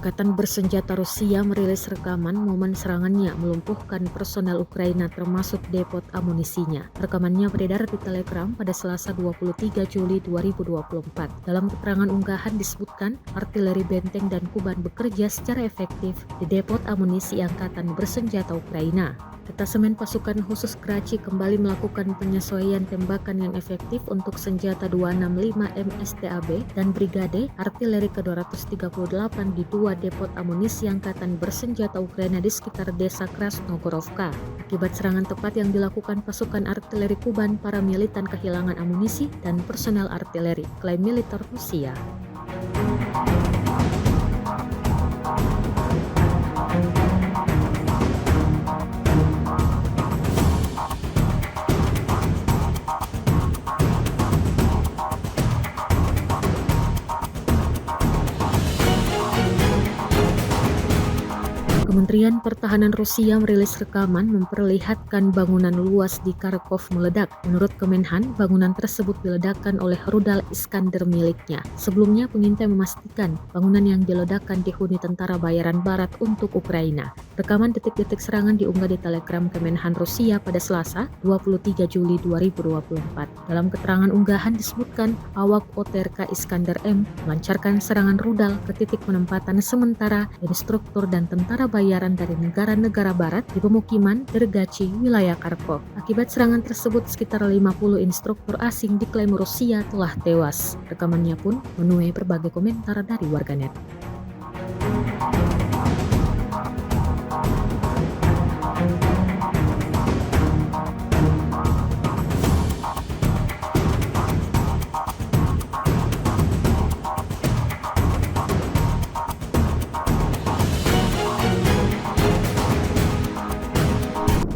Angkatan bersenjata Rusia merilis rekaman momen serangannya melumpuhkan personel Ukraina termasuk depot amunisinya. Rekamannya beredar di Telegram pada Selasa 23 Juli 2024. Dalam keterangan unggahan disebutkan artileri benteng dan Kuban bekerja secara efektif di depot amunisi Angkatan bersenjata Ukraina. Detasemen pasukan khusus Grachi kembali melakukan penyesuaian tembakan yang efektif untuk senjata 265 MSTAB dan Brigade Artileri ke-238 di dua depot amunisi Angkatan bersenjata Ukraina di sekitar desa Krasnogorovka. Akibat serangan tepat yang dilakukan pasukan artileri Kuban, para militan kehilangan amunisi dan personel artileri, klaim militer Rusia. Kementerian Pertahanan Rusia merilis rekaman memperlihatkan bangunan luas di Kharkov meledak. Menurut Kemenhan, bangunan tersebut diledakkan oleh rudal Iskander miliknya. Sebelumnya, pengintai memastikan bangunan yang diledakkan dihuni tentara bayaran barat untuk Ukraina. Rekaman detik-detik serangan diunggah di Telegram Kemenhan Rusia pada Selasa 23 Juli 2024. Dalam keterangan unggahan disebutkan awak OTRK Iskander M melancarkan serangan rudal ke titik penempatan sementara instruktur dan tentara bayaran dari negara-negara barat di pemukiman Dergachi, wilayah Kharkov. Akibat serangan tersebut, sekitar 50 instruktur asing diklaim Rusia telah tewas. Rekamannya pun menuai berbagai komentar dari warganet.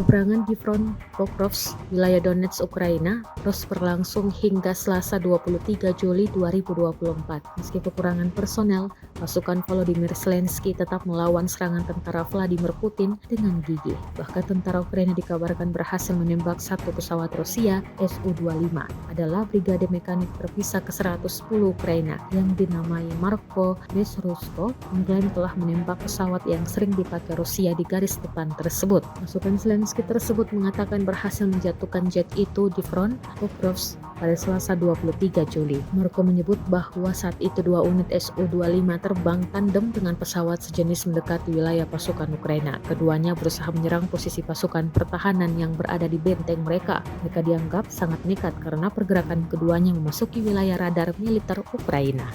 Peperangan di front Pokrovsk, wilayah Donetsk, Ukraina, terus berlangsung hingga Selasa 23 Juli 2024. Meski kekurangan personel, pasukan Volodymyr Zelensky tetap melawan serangan tentara Vladimir Putin dengan gigih. Bahkan tentara Ukraina dikabarkan berhasil menembak satu pesawat Rusia Su-25. Adalah Brigade Mekanik Terpisah ke-110 Ukraina yang dinamai Marko Besurusko mengklaim telah menembak pesawat yang sering dipakai Rusia di garis depan tersebut. Pasukan Zelensky tersebut mengatakan berhasil menjatuhkan jet itu di front Pokrovsk pada Selasa 23 Juli. Marko menyebut bahwa saat itu dua unit Su-25 terbang tandem dengan pesawat sejenis mendekati wilayah pasukan Ukraina. Keduanya berusaha menyerang posisi pasukan pertahanan yang berada di benteng mereka. Mereka dianggap sangat nekat karena pergerakan keduanya memasuki wilayah radar militer Ukraina.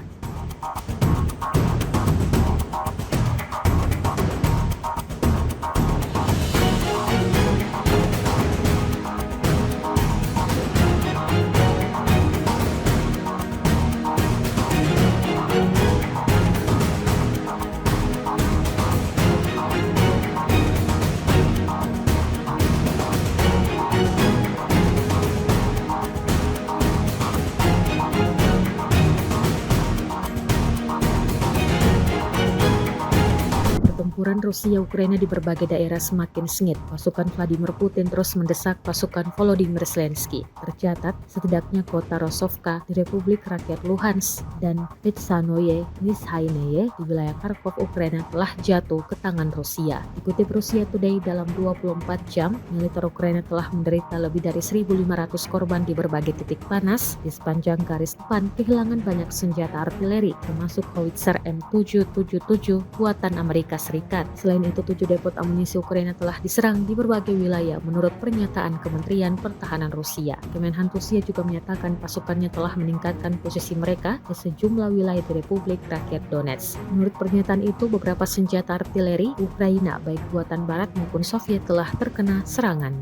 Pertempuran Rusia-Ukraina di berbagai daerah semakin sengit. Pasukan Vladimir Putin terus mendesak pasukan Volodymyr Zelensky. Tercatat, setidaknya kota Rostovka di Republik Rakyat Luhansk dan Vetsanoye Nizhaineye di wilayah Kharkov, Ukraina telah jatuh ke tangan Rusia. Dikutip Rusia Today, dalam 24 jam, militer Ukraina telah menderita lebih dari 1.500 korban di berbagai titik panas di sepanjang garis depan, kehilangan banyak senjata artileri, termasuk howitzer M777 buatan Amerika Serikat. Selain itu, 7 depot amunisi Ukraina telah diserang di berbagai wilayah menurut pernyataan Kementerian Pertahanan Rusia. Kemenhan Rusia juga menyatakan pasukannya telah meningkatkan posisi mereka di sejumlah wilayah di Republik Rakyat Donetsk. Menurut pernyataan itu, beberapa senjata artileri Ukraina baik buatan Barat maupun Soviet telah terkena serangan.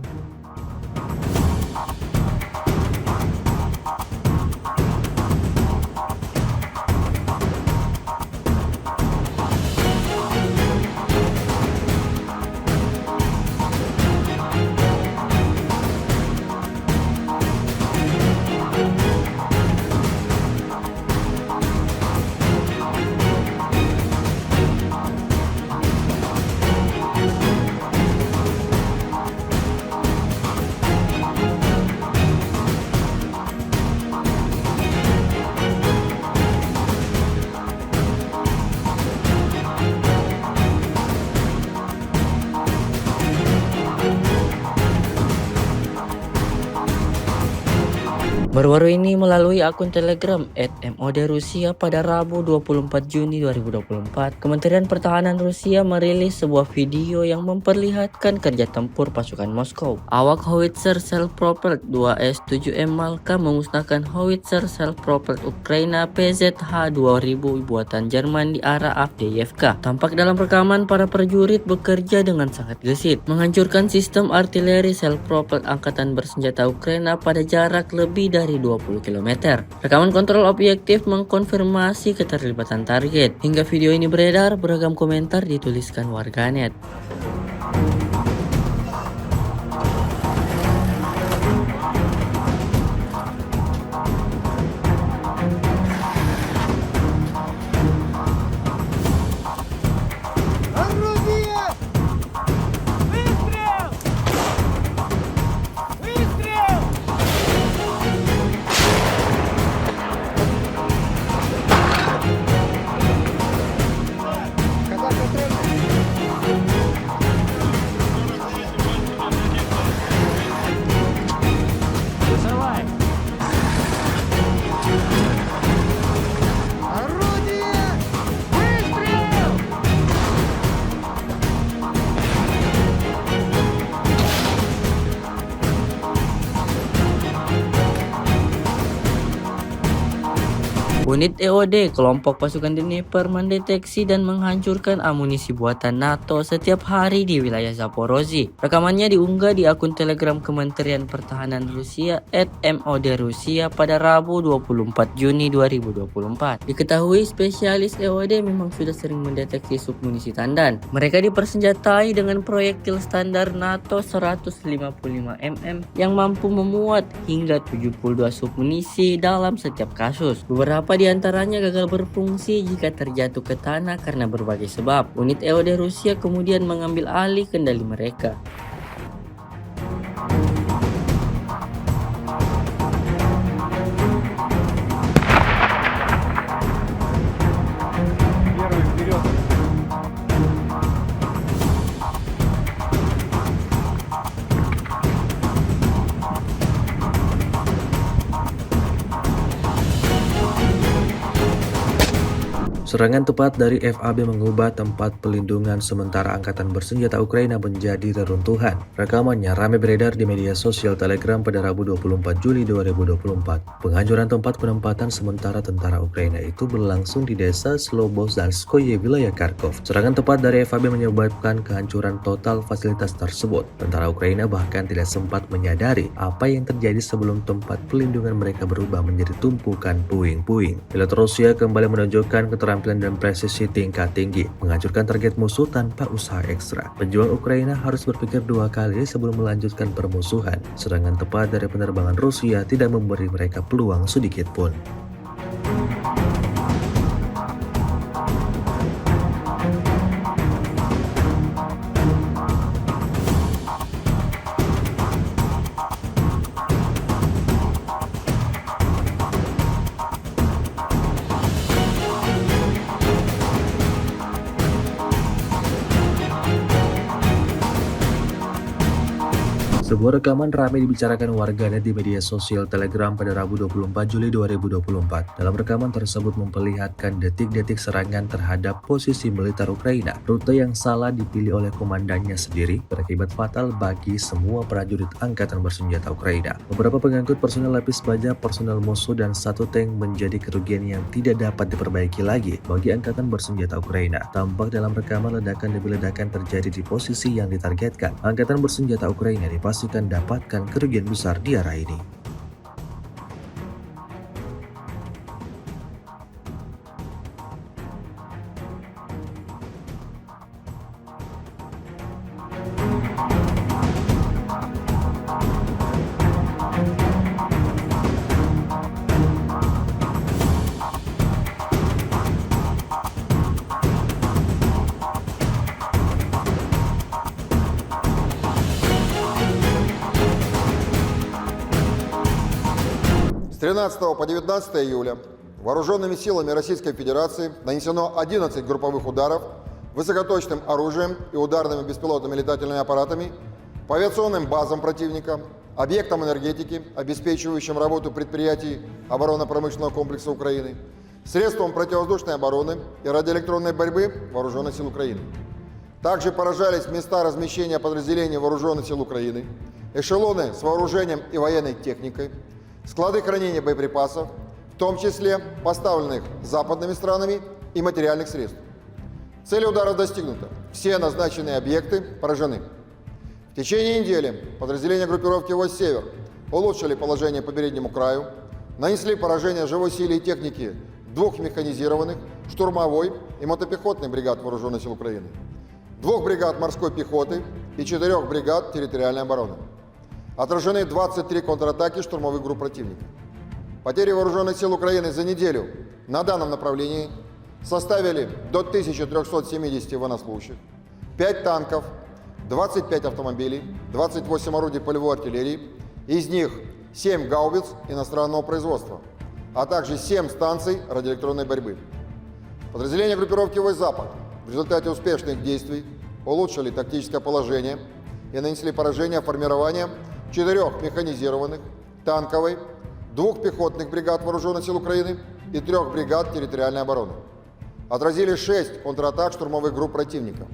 Baru-baru ini melalui akun Telegram @MOD Rusia pada Rabu 24 Juni 2024, Kementerian Pertahanan Rusia merilis sebuah video yang memperlihatkan kerja tempur pasukan Moskow. Awak howitzer self-propelled 2S-7M Malka memusnahkan howitzer self-propelled Ukraina PZH-2000 buatan Jerman di arah Avdiivka. Tampak dalam rekaman para prajurit bekerja dengan sangat gesit, menghancurkan sistem artileri self-propelled angkatan bersenjata Ukraina pada jarak lebih dari 20 km. Rekaman kontrol objektif mengkonfirmasi keterlibatan target. Hingga video ini beredar, beragam komentar dituliskan warganet. Unit EOD, kelompok pasukan Dnieper, mendeteksi dan menghancurkan amunisi buatan NATO setiap hari di wilayah Zaporozhye. Rekamannya diunggah di akun Telegram Kementerian Pertahanan Rusia @MOD Rusia pada Rabu 24 Juni 2024. Diketahui spesialis EOD memang sudah sering mendeteksi submunisi tandan. Mereka dipersenjatai dengan proyektil standar NATO 155 mm yang mampu memuat hingga 72 submunisi dalam setiap kasus. Beberapa di antaranya gagal berfungsi jika terjatuh ke tanah karena berbagai sebab. Unit EOD Rusia kemudian mengambil alih kendali mereka. Serangan tepat dari FAB mengubah tempat pelindungan sementara angkatan bersenjata Ukraina menjadi reruntuhan. Rekamannya ramai beredar di media sosial Telegram pada Rabu 24 Juli 2024. Penghancuran tempat penempatan sementara tentara Ukraina itu berlangsung di desa Slobozalskoye, wilayah Kharkov. Serangan tepat dari FAB menyebabkan kehancuran total fasilitas tersebut. Tentara Ukraina bahkan tidak sempat menyadari apa yang terjadi sebelum tempat pelindungan mereka berubah menjadi tumpukan puing-puing. Pilot Rusia kembali menunjukkan keterampilan dan presisi tingkat tinggi, menghancurkan target musuh tanpa usaha ekstra. Pejuang Ukraina harus berpikir dua kali sebelum melanjutkan permusuhan. Serangan tepat dari penerbangan Rusia tidak memberi mereka peluang sedikit pun. Sebuah rekaman ramai dibicarakan warganet di media sosial Telegram pada Rabu 24 Juli 2024. Dalam rekaman tersebut memperlihatkan detik-detik serangan terhadap posisi militer Ukraina. Rute yang salah dipilih oleh komandannya sendiri berakibat fatal bagi semua prajurit angkatan bersenjata Ukraina. Beberapa pengangkut personel lapis baja, personel musuh, dan satu tank menjadi kerugian yang tidak dapat diperbaiki lagi bagi angkatan bersenjata Ukraina. Tampak dalam rekaman ledakan demi ledakan terjadi di posisi yang ditargetkan. Angkatan bersenjata Ukraina dipastikan dapatkan kerugian besar di arah ini. С 13 по 19 июля вооруженными силами Российской Федерации нанесено 11 групповых ударов высокоточным оружием и ударными беспилотными летательными аппаратами по авиационным базам противника, объектам энергетики, обеспечивающим работу предприятий оборонно-промышленного комплекса Украины, средствам противовоздушной обороны и радиоэлектронной борьбы Вооруженных сил Украины. Также поражались места размещения подразделений Вооруженных сил Украины, эшелоны с вооружением и военной техникой, склады хранения боеприпасов, в том числе поставленных западными странами, и материальных средств. Цель удара достигнута. Все назначенные объекты поражены. В течение недели подразделения группировки войск «Север» улучшили положение по переднему краю, нанесли поражение живой силе и технике 2 механизированных, штурмовой и мотопехотной бригад Вооруженных сил Украины, 2 бригад морской пехоты и 4 бригад территориальной обороны. Отражены 23 контратаки штурмовых групп противника. Потери Вооруженных сил Украины за неделю на данном направлении составили до 1370 военнослужащих, 5 танков, 25 автомобилей, 28 орудий полевой артиллерии, из них 7 гаубиц иностранного производства, а также 7 станций радиоэлектронной борьбы. Подразделения группировки войск «Запад» в результате успешных действий улучшили тактическое положение и нанесли поражение формирования 4 механизированных, танковой, 2 пехотных бригад Вооруженных сил Украины и 3 бригад территориальной обороны. Отразили 6 контратак штурмовых групп противника.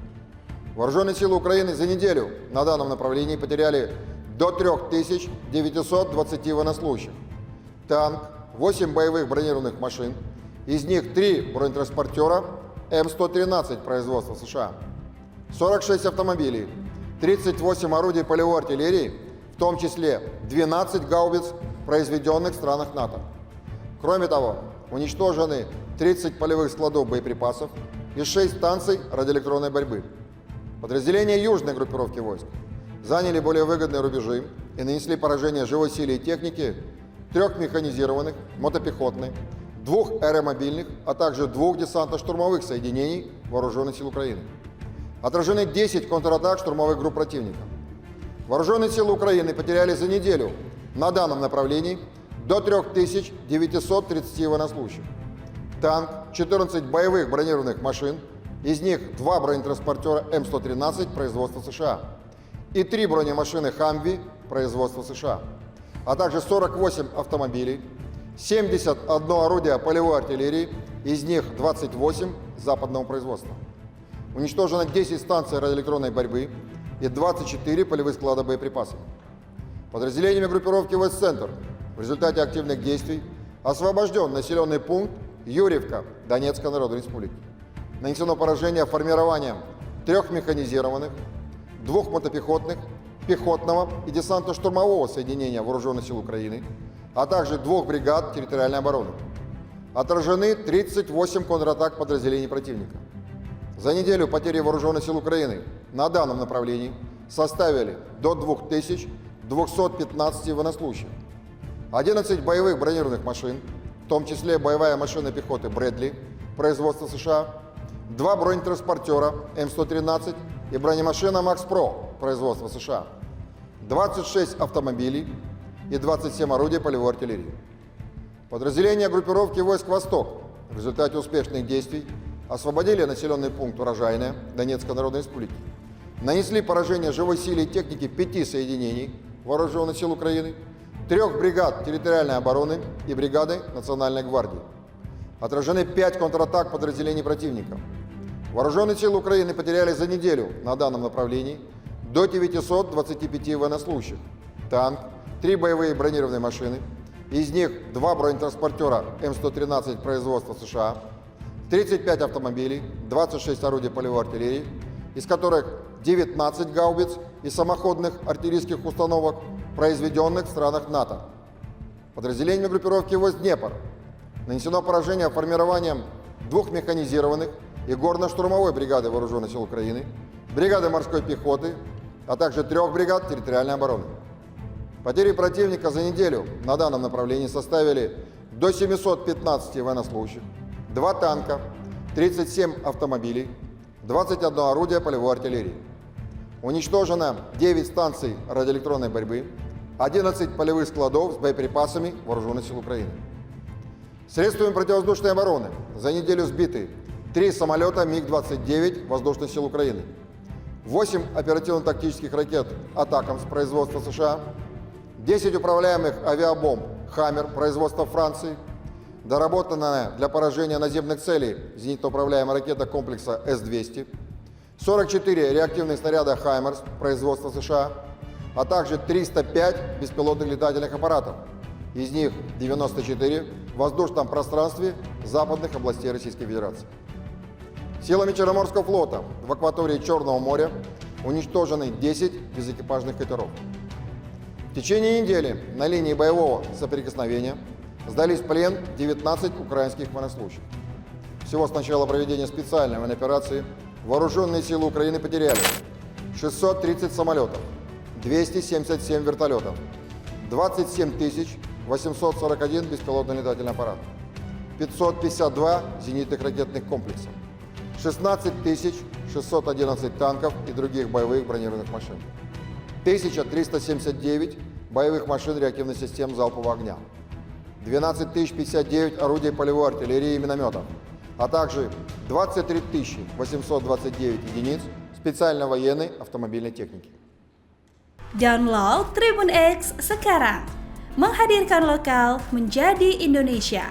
Вооруженные силы Украины за неделю на данном направлении потеряли до 3920 военнослужащих, танк, 8 боевых бронированных машин, из них 3 бронетранспортера М113 производства США, 46 автомобилей, 38 орудий полевой артиллерии, в том числе 12 гаубиц, произведенных в странах НАТО. Кроме того, уничтожены 30 полевых складов боеприпасов и 6 станций радиоэлектронной борьбы. Подразделения южной группировки войск заняли более выгодные рубежи и нанесли поражение живой силе и технике 3 механизированных, мотопехотных, 2 аэромобильных, а также 2 десантно-штурмовых соединений Вооруженных сил Украины. Отражены 10 контратак штурмовых групп противника. Вооруженные силы Украины потеряли за неделю на данном направлении до 3930 военнослужащих, танк, 14 боевых бронированных машин, из них 2 бронетранспортера М113 производства США и 3 бронемашины «Хамви» производства США, а также 48 автомобилей, 71 орудие полевой артиллерии, из них 28 западного производства. Уничтожено 10 станций радиоэлектронной борьбы и 24 полевых склада боеприпасов. Подразделениями группировки войск «Центр» в результате активных действий освобожден населенный пункт Юрьевка Донецкой Народной Республики. Нанесено поражение формированием 3 механизированных, 2 мотопехотных, пехотного и десантно-штурмового соединения Вооруженных сил Украины, а также 2 бригад территориальной обороны. Отражены 38 контратак подразделений противника. За неделю потери Вооруженных сил Украины на данном направлении составили до 2215 военнослужащих, 11 боевых бронированных машин, в том числе боевая машина пехоты «Брэдли» производства США, 2 бронетранспортера М113 и бронемашина «Макс Про» производства США, 26 автомобилей и 27 орудий полевой артиллерии. Подразделения группировки войск «Восток» в результате успешных действий освободили населенный пункт Урожайное Донецкой Народной Республики, нанесли поражение живой силе и технике 5 соединений Вооруженных сил Украины, 3 бригад территориальной обороны и бригады Национальной гвардии. Отражены 5 контратак подразделений противника. Вооруженные силы Украины потеряли за неделю на данном направлении до 925 военнослужащих, танк, 3 боевые бронированные машины, из них 2 бронетранспортера М113 производства США, 35 автомобилей, 26 орудий полевой артиллерии, из которых 19 гаубиц и самоходных артиллерийских установок, произведенных в странах НАТО. Подразделениями группировки войск «Днепр» нанесено поражение формированием 2 механизированных и горно-штурмовой бригады Вооруженных сил Украины, бригады морской пехоты, а также 3 бригад территориальной обороны. Потери противника за неделю на данном направлении составили до 715 военнослужащих, 2 танка, 37 автомобилей, 21 орудие полевой артиллерии. Уничтожено 9 станций радиоэлектронной борьбы, 11 полевых складов с боеприпасами Вооруженных сил Украины. Средствами противовоздушной обороны за неделю сбиты 3 самолета МиГ-29 Воздушных сил Украины, 8 оперативно-тактических ракет «Атакамс» производства США, 10 управляемых авиабомб «Хаммер» производства Франции, доработанная для поражения наземных целей зенитно-управляемая ракета комплекса С-200, 44 реактивных снаряда «Хаймерс» производства США, а также 305 беспилотных летательных аппаратов, из них 94 в воздушном пространстве западных областей Российской Федерации. Силами Черноморского флота в акватории Черного моря уничтожены 10 безэкипажных катеров. В течение недели на линии боевого соприкосновения сдались в плен 19 украинских военнослужащих. Всего с начала проведения специальной военной операции вооруженные силы Украины потеряли 630 самолетов, 277 вертолетов, 27 841 беспилотный летательный аппарат, 552 зенитных ракетных комплексов, 16 611 танков и других боевых бронированных машин, 1379 боевых машин реактивных систем залпового огня, 12 059 орудий полевой артиллерии и минометов, а также 23 829 единиц специальной военной автомобильной техники. Download Tribun X sekarang, menghadirkan lokal menjadi Indonesia.